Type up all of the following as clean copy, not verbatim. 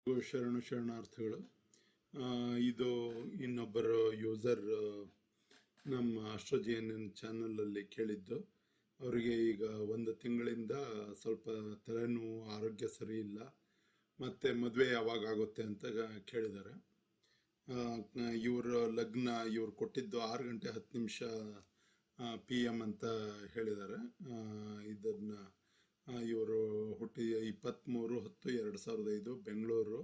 ಶರಣಾರ್ಥಿಗಳು. ಇದು ಇನ್ನೊಬ್ಬರು ಯೂಸರ್ ನಮ್ಮ ಆಸ್ಟ್ರೋಜಿಯನ್ ಚಾನಲಲ್ಲಿ ಕೇಳಿದ್ದು. ಅವರಿಗೆ ಈಗ 1 ತಿಂಗಳಿಂದ ಸ್ವಲ್ಪ ತಲೆನೋವು, ಆರೋಗ್ಯ ಸರಿ ಇಲ್ಲ, ಮತ್ತು ಮದುವೆ ಯಾವಾಗ ಆಗುತ್ತೆ ಅಂತ ಕೇಳಿದ್ದಾರೆ. ಇವ್ರ ಲಗ್ನ ಇವ್ರು ಕೊಟ್ಟಿದ್ದು 6:10 PM ಅಂತ ಹೇಳಿದ್ದಾರೆ. ಇದನ್ನು ಇವರು ಹುಟ್ಟಿ 23/10/2005 ಬೆಂಗಳೂರು,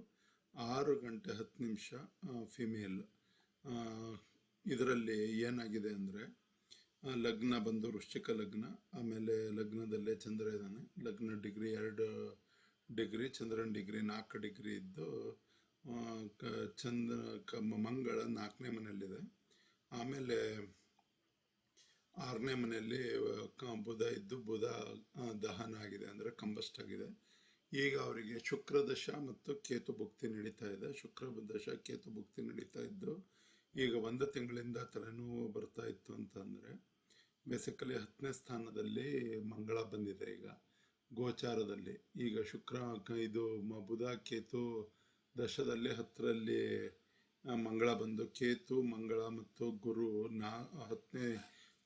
6:10 ಫಿಮೇಲ್. ಇದರಲ್ಲಿ ಏನಾಗಿದೆ ಅಂದರೆ, ಲಗ್ನ ಬಂದು ವೃಶ್ಚಿಕ ಲಗ್ನ, ಆಮೇಲೆ ಲಗ್ನದಲ್ಲೇ ಚಂದ್ರ ಇದ್ದಾನೆ. ಲಗ್ನ ಡಿಗ್ರಿ 2 ಡಿಗ್ರಿ, ಚಂದ್ರನ ಡಿಗ್ರಿ 4 ಡಿಗ್ರಿ ಇದ್ದು, ಮಂಗಳ 4ನೇ ಮನೆಯಲ್ಲಿದೆ. ಆಮೇಲೆ 6ನೇ ಮನೆಯಲ್ಲಿ ಬುಧ ಇದ್ದು, ಬುಧ ದಹನ ಆಗಿದೆ, ಅಂದರೆ ಕಂಬಸ್ಟ್ ಆಗಿದೆ. ಈಗ ಅವರಿಗೆ ಶುಕ್ರದಶ ಮತ್ತು ಕೇತು ಭುಕ್ತಿ ನಡೀತಾ ಇದೆ. ಶುಕ್ರದಶ ಕೇತು ಭುಕ್ತಿ ನಡೀತಾ ಇದ್ದು ಈಗ 1 ತಿಂಗಳಿಂದ ತಲೆನೋವು ಬರ್ತಾ ಇತ್ತು ಅಂತಂದರೆ, ಬೇಸಿಕಲಿ 10ನೇ ಸ್ಥಾನದಲ್ಲಿ ಮಂಗಳ ಬಂದಿದೆ ಈಗ ಗೋಚಾರದಲ್ಲಿ. ಈಗ ಇದು ಬುಧ ಕೇತು ದಶದಲ್ಲಿ 10ರಲ್ಲಿ ಮಂಗಳ ಬಂದು, ಕೇತು ಮಂಗಳ ಮತ್ತು ಗುರು 10ನೇ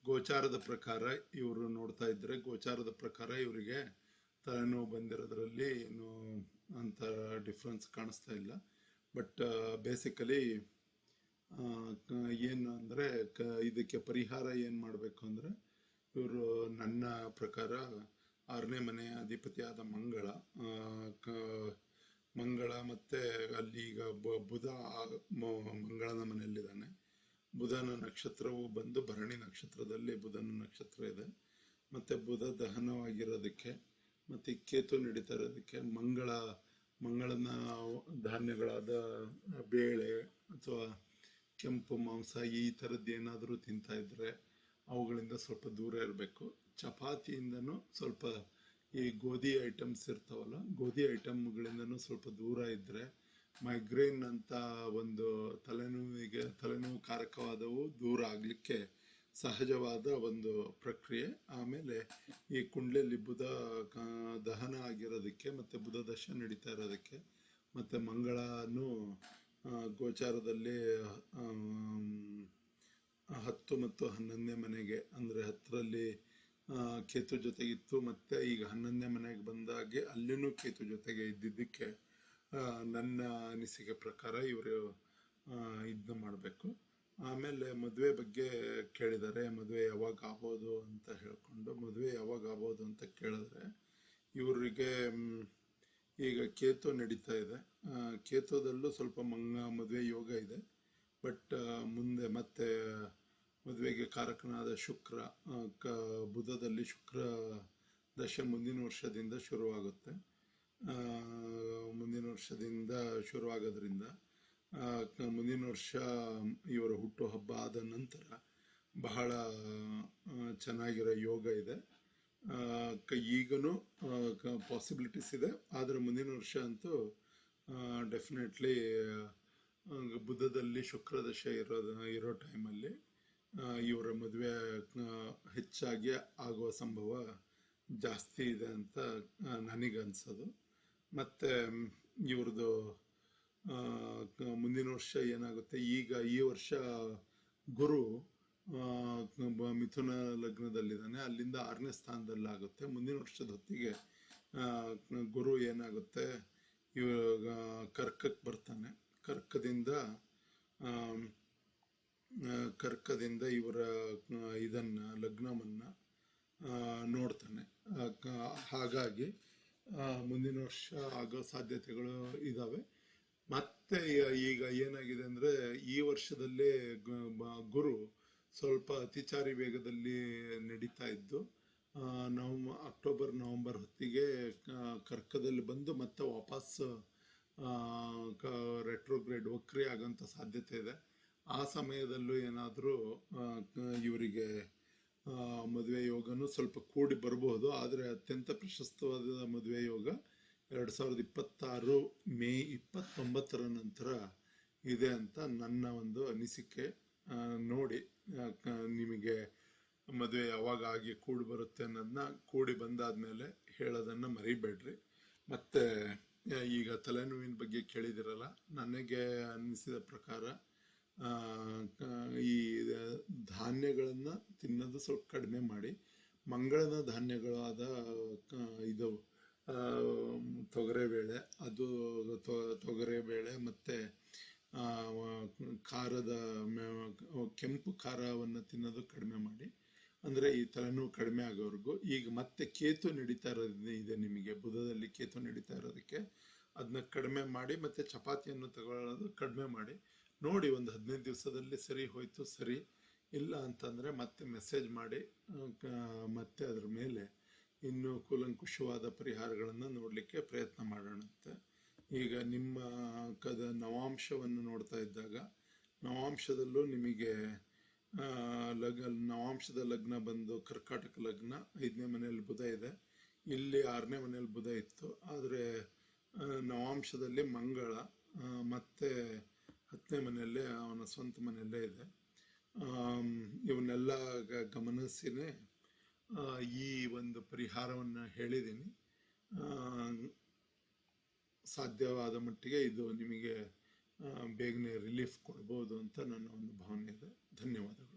ಗೋಚಾರದ ಪ್ರಕಾರ ಇವರು ನೋಡ್ತಾ ಇದ್ದರೆ, ಗೋಚಾರದ ಪ್ರಕಾರ ಇವರಿಗೆ ತಲೆನೋವು ಬಂದಿರೋದ್ರಲ್ಲಿ ಏನು ಅಂತ ಡಿಫ್ರೆನ್ಸ್ ಕಾಣಿಸ್ತಾ ಇಲ್ಲ. ಬಟ್ ಬೇಸಿಕಲಿ ಏನು ಅಂದರೆ, ಇದಕ್ಕೆ ಪರಿಹಾರ ಏನು ಮಾಡಬೇಕು ಅಂದರೆ, ಇವರು ನನ್ನ ಪ್ರಕಾರ 6ನೇ ಮನೆಯ ಅಧಿಪತಿಯಾದ ಮಂಗಳ ಮತ್ತು ಅಲ್ಲಿ ಈಗ ಬುಧ ಮಂಗಳನ ಮನೆಯಲ್ಲಿದ್ದಾನೆ. ಬುಧನ ನಕ್ಷತ್ರವು ಬಂದು ಭರಣಿ ನಕ್ಷತ್ರದಲ್ಲಿ ಬುಧನ ನಕ್ಷತ್ರ ಇದೆ. ಮತ್ತು ಬುಧ ದಹನವಾಗಿರೋದಕ್ಕೆ ಮತ್ತು ಕೇತು ನಡೀತಾ ಇರೋದಕ್ಕೆ ಮಂಗಳನ ಧಾನ್ಯಗಳಾದ ಬೇಳೆ ಅಥವಾ ಕೆಂಪು ಮಾಂಸ ಈ ಥರದ್ದು ಏನಾದರೂ ತಿಂತಾ ಇದ್ದರೆ ಅವುಗಳಿಂದ ಸ್ವಲ್ಪ ದೂರ ಇರಬೇಕು. ಚಪಾತಿಯಿಂದನೂ ಸ್ವಲ್ಪ, ಈ ಗೋಧಿ ಐಟಮ್ಸ್ ಇರ್ತಾವಲ್ಲ, ಗೋಧಿ ಐಟಮ್ಗಳಿಂದನೂ ಸ್ವಲ್ಪ ದೂರ ಇದ್ದರೆ ಮೈಗ್ರೇನ್ ಅಂತ ಒಂದು ತಲೆನೋವು ಕಾರಕವಾದವು ದೂರ ಆಗಲಿಕ್ಕೆ ಸಹಜವಾದ ಒಂದು ಪ್ರಕ್ರಿಯೆ. ಆಮೇಲೆ ಈ ಕುಂಡ್ಲಿಯಲ್ಲಿ ಬುಧ ದಹನ ಆಗಿರೋದಕ್ಕೆ ಮತ್ತು ಬುಧ ದಶ ನಡೀತಾ ಇರೋದಕ್ಕೆ ಮತ್ತು ಮಂಗಳನು ಗೋಚಾರದಲ್ಲಿ 10 ಮತ್ತು 11ನೇ ಮನೆಗೆ, ಅಂದರೆ 10ರಲ್ಲಿ ಕೇತು ಜೊತೆಗಿತ್ತು, ಮತ್ತು ಈಗ 11ನೇ ಮನೆಗೆ ಬಂದಾಗೆ ಅಲ್ಲಿನೂ ಕೇತು ಜೊತೆಗೆ ಇದ್ದಿದ್ದಕ್ಕೆ ನನ್ನ ಅನಿಸಿಕೆ ಪ್ರಕಾರ ಇವರು ಇದನ್ನ ಮಾಡಬೇಕು. ಆಮೇಲೆ ಮದುವೆ ಬಗ್ಗೆ ಕೇಳಿದ್ದಾರೆ, ಮದುವೆ ಯಾವಾಗ ಆಗ್ಬೋದು ಅಂತ ಹೇಳ್ಕೊಂಡು. ಮದುವೆ ಯಾವಾಗ ಆಗ್ಬೋದು ಅಂತ ಕೇಳಿದ್ರೆ, ಇವರಿಗೆ ಈಗ ಕೇತು ನಡೀತಾ ಇದೆ. ಕೇತುದಲ್ಲೂ ಸ್ವಲ್ಪ ಮದುವೆ ಯೋಗ ಇದೆ. ಬಟ್ ಮುಂದೆ ಮತ್ತೆ ಮದುವೆಗೆ ಕಾರಕನಾದ ಶುಕ್ರ, ಬುಧದಲ್ಲಿ ಶುಕ್ರ ದಶೆ ಮುಂದಿನ ವರ್ಷದಿಂದ ಶುರುವಾಗುತ್ತೆ. ಮುಂದಿನ ವರ್ಷದಿಂದ ಶುರುವಾಗೋದ್ರಿಂದ ಮುಂದಿನ ವರ್ಷ ಇವರ ಹುಟ್ಟುಹಬ್ಬ ಆದ ನಂತರ ಬಹಳ ಚೆನ್ನಾಗಿರೋ ಯೋಗ ಇದೆ. ಈಗಲೂ ಪಾಸಿಬಿಲಿಟೀಸ್ ಇದೆ, ಆದರೆ ಮುಂದಿನ ವರ್ಷ ಅಂತೂ ಡೆಫಿನೆಟ್ಲಿ ಬುಧದಲ್ಲಿ ಶುಕ್ರದಶ ಇರೋ ಟೈಮಲ್ಲಿ ಇವರ ಮದುವೆ ಹೆಚ್ಚಾಗಿ ಆಗುವ ಸಂಭವ ಜಾಸ್ತಿ ಇದೆ ಅಂತ ನನಗನ್ಸೋದು. ಮತ್ತು ಇವ್ರದ್ದು ಮುಂದಿನ ವರ್ಷ ಏನಾಗುತ್ತೆ, ಈಗ ಈ ವರ್ಷ ಗುರು ಮಿಥುನ ಲಗ್ನದಲ್ಲಿದ್ದಾನೆ, ಅಲ್ಲಿಂದ 6ನೇ ಸ್ಥಾನದಲ್ಲಾಗುತ್ತೆ. ಮುಂದಿನ ವರ್ಷದ ಹೊತ್ತಿಗೆ ಗುರು ಏನಾಗುತ್ತೆ, ಇವಾಗ ಕರ್ಕಕ್ಕೆ ಬರ್ತಾನೆ. ಕರ್ಕದಿಂದ ಇವರ ಇದನ್ನು ಲಗ್ನವನ್ನು ನೋಡ್ತಾನೆ. ಹಾಗಾಗಿ ಮುಂದಿನ ವರ್ಷ ಆಗೋ ಸಾಧ್ಯತೆಗಳು ಇದ್ದಾವೆ. ಮತ್ತೆ ಈಗ ಏನಾಗಿದೆ ಅಂದರೆ, ಈ ವರ್ಷದಲ್ಲೇ ಗುರು ಸ್ವಲ್ಪ ಅತಿಚಾರಿ ವೇಗದಲ್ಲಿ ನಡೀತಾ ಇದ್ದು, ಅಕ್ಟೋಬರ್ ನವಂಬರ್ ಹೊತ್ತಿಗೆ ಕರ್ಕದಲ್ಲಿ ಬಂದು ಮತ್ತೆ ವಾಪಸ್ ರೆಟ್ರೋಗ್ರೇಡ್ ವಕ್ರಿ ಆಗೋಂಥ ಸಾಧ್ಯತೆ ಇದೆ. ಆ ಸಮಯದಲ್ಲೂ ಏನಾದರೂ ಇವರಿಗೆ ಮದುವೆ ಯೋಗನೂ ಸ್ವಲ್ಪ ಕೂಡಿ ಬರಬಹುದು. ಆದರೆ ಅತ್ಯಂತ ಪ್ರಶಸ್ತವಾದ ಮದುವೆ ಯೋಗ 2026 ಮೇ 29 ನಂತರ ಇದೆ ಅಂತ ನನ್ನ ಒಂದು ಅನಿಸಿಕೆ. ನೋಡಿ, ನಿಮಗೆ ಮದುವೆ ಯಾವಾಗ ಆಗಿ ಕೂಡಿ ಬರುತ್ತೆ ಅನ್ನೋದನ್ನ ಕೂಡಿ ಬಂದಾದ್ಮೇಲೆ ಹೇಳೋದನ್ನು ಮರಿಬೇಡ್ರಿ. ಮತ್ತು ಈಗ ತಲೆನೋವಿನ ಬಗ್ಗೆ ಕೇಳಿದಿರಲ್ಲ, ನನಗೆ ಅನ್ನಿಸಿದ ಪ್ರಕಾರ ಆ, ಈ ಧಾನ್ಯಗಳನ್ನು ತಿನ್ನೋದು ಸ್ವಲ್ಪ ಕಡಿಮೆ ಮಾಡಿ ಮಂಗಳನ ಧಾನ್ಯಗಳಾದ ಇದು ಆ, ತೊಗರೆಬೇಳೆ, ಅದು ತೊಗರೆಬೇಳೆ ಮತ್ತು ಖಾರದ ಕೆಂಪು ಖಾರವನ್ನು ತಿನ್ನೋದು ಕಡಿಮೆ ಮಾಡಿ, ಅಂದರೆ ಈ ತಲೆನೋವು ಕಡಿಮೆ ಆಗೋವರೆಗೂ. ಈಗ ಮತ್ತೆ ಕೇತು ನಡೀತಾ ಇದೆ ನಿಮಗೆ, ಬುಧದಲ್ಲಿ ಕೇತು ನಡೀತಾ ಇರೋದಕ್ಕೆ ಅದನ್ನ ಕಡಿಮೆ ಮಾಡಿ, ಮತ್ತು ಚಪಾತಿಯನ್ನು ತಗೊಳ್ಳೋದು ಕಡಿಮೆ ಮಾಡಿ ನೋಡಿ. ಒಂದು 15 ದಿವಸದಲ್ಲಿ ಸರಿ ಹೋಯ್ತು, ಸರಿ ಇಲ್ಲ ಅಂತಂದರೆ ಮತ್ತೆ ಮೆಸೇಜ್ ಮಾಡಿ, ಮತ್ತೆ ಅದ್ರ ಮೇಲೆ ಇನ್ನೂ ಕೂಲಂಕುಷವಾದ ಪರಿಹಾರಗಳನ್ನು ನೋಡಲಿಕ್ಕೆ ಪ್ರಯತ್ನ ಮಾಡೋಣಂತೆ. ಈಗ ನಿಮ್ಮ ನವಾಂಶವನ್ನು ನೋಡ್ತಾ ಇದ್ದಾಗ, ನವಾಂಶದಲ್ಲೂ ನಿಮಗೆ ನವಾಂಶದ ಲಗ್ನ ಬಂದು ಕರ್ಕಾಟಕ ಲಗ್ನ, 5ನೇ ಮನೆಯಲ್ಲಿ ಬುಧ ಇದೆ, ಇಲ್ಲಿ 6ನೇ ಮನೆಯಲ್ಲಿ ಬುಧ ಇತ್ತು. ಆದರೆ ನವಾಂಶದಲ್ಲಿ ಮಂಗಳ ಮತ್ತು 10ನೇ ಮನೆಯಲ್ಲೇ ಅವನ ಸ್ವಂತ ಮನೆಯಲ್ಲೇ ಇದೆ. ಇವನ್ನೆಲ್ಲ ಗಮನಿಸಿನೇ ಈ ಒಂದು ಪರಿಹಾರವನ್ನು ಹೇಳಿದ್ದೀನಿ. ಸಾಧ್ಯವಾದ ಮಟ್ಟಿಗೆ ಇದು ನಿಮಗೆ ಬೇಗನೆ ರಿಲೀಫ್ ಕೊಡ್ಬೋದು ಅಂತ ನನ್ನ ಒಂದು ಭಾವನೆ ಇದೆ. ಧನ್ಯವಾದಗಳು.